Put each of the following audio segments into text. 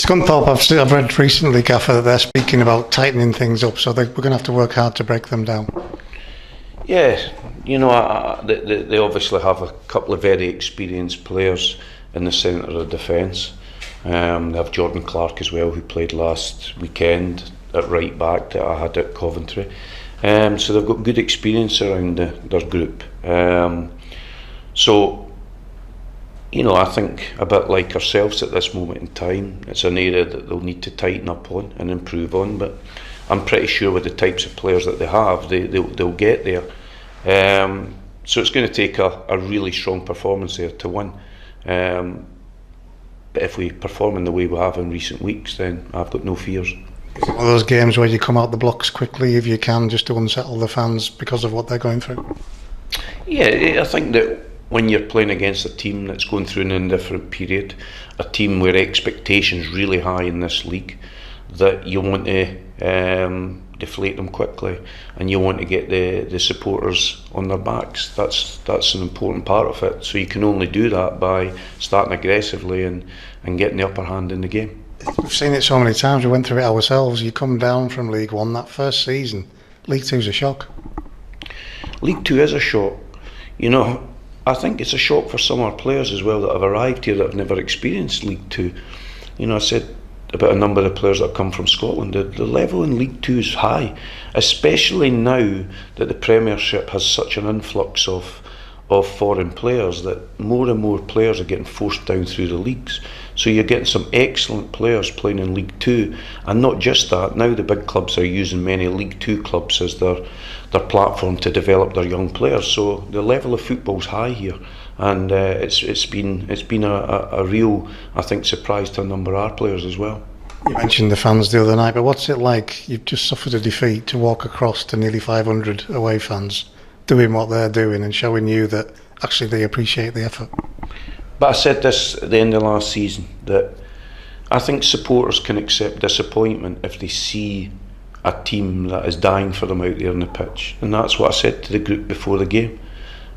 Scunthorpe, I've read recently, Gaffer, that they're speaking about tightening things up, so we're going to have to work hard to break them down. Yeah, they obviously have a couple of very experienced players in the centre of defence. They have Jordan Clark as well, who played last weekend at right back that I had at Coventry. So they've got good experience around their group. I think a bit like ourselves at this moment in time, it's an area that they'll need to tighten up on and improve on, but I'm pretty sure with the types of players that they have, they'll get there. So it's going to take a really strong performance there to win. But if we perform in the way we have in recent weeks, then I've got no fears. Is it one of those games where you come out the blocks quickly if you can, just to unsettle the fans because of what they're going through? Yeah, I think that when you're playing against a team that's going through an indifferent period, a team where expectations really high in this league, that you want to deflate them quickly, and you want to get the supporters on their backs. That's an important part of it. So you can only do that by starting aggressively and getting the upper hand in the game. We've seen it so many times. We went through it ourselves. You come down from League One that first season. League Two's a shock. League Two is a shock. I think it's a shock for some of our players as well that have arrived here that have never experienced League Two. I said about a number of players that come from Scotland. The level in League Two is high, especially now that the Premiership has such an influx of foreign players, that more and more players are getting forced down through the leagues. So you're getting some excellent players playing in League Two, and not just that, now the big clubs are using many League Two clubs as their platform to develop their young players. So the level of football's high here, and it's been a real, I think, surprise to a number of our players as well. You mentioned the fans the other night, but what's it like? You've just suffered a defeat to walk across to nearly 500 away fans doing what they're doing and showing you that actually they appreciate the effort. But I said this at the end of last season, that I think supporters can accept disappointment if they see a team that is dying for them out there on the pitch. And that's what I said to the group before the game.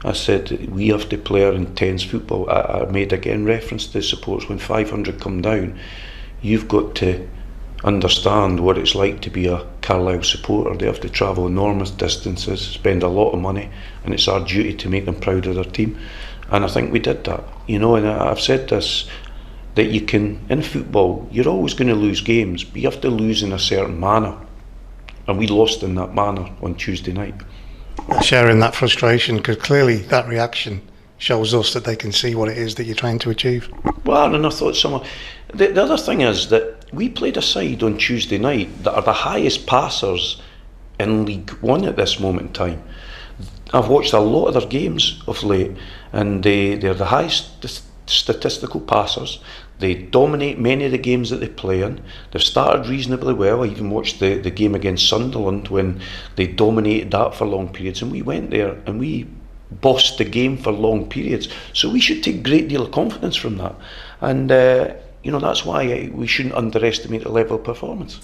I said we have to play our intense football. I made again reference to supporters. When 500 come down, you've got to understand what it's like to be a Carlisle supporter. They have to travel enormous distances, spend a lot of money, and it's our duty to make them proud of their team. And I think we did that, and I've said this, that you can, in football, you're always going to lose games, but you have to lose in a certain manner, and we lost in that manner on Tuesday night. Sharing that frustration, because clearly that reaction shows us that they can see what it is that you're trying to achieve. Well, and I thought the other thing is that we played a side on Tuesday night that are the highest passers in League One at this moment in time. I've watched a lot of their games of late, and they're the highest statistical passers. They dominate many of the games that they play in. They've started reasonably well. I even watched the game against Sunderland when they dominated that for long periods, and we went there and we bossed the game for long periods. So we should take a great deal of confidence from that, and that's why we shouldn't underestimate the level of performance.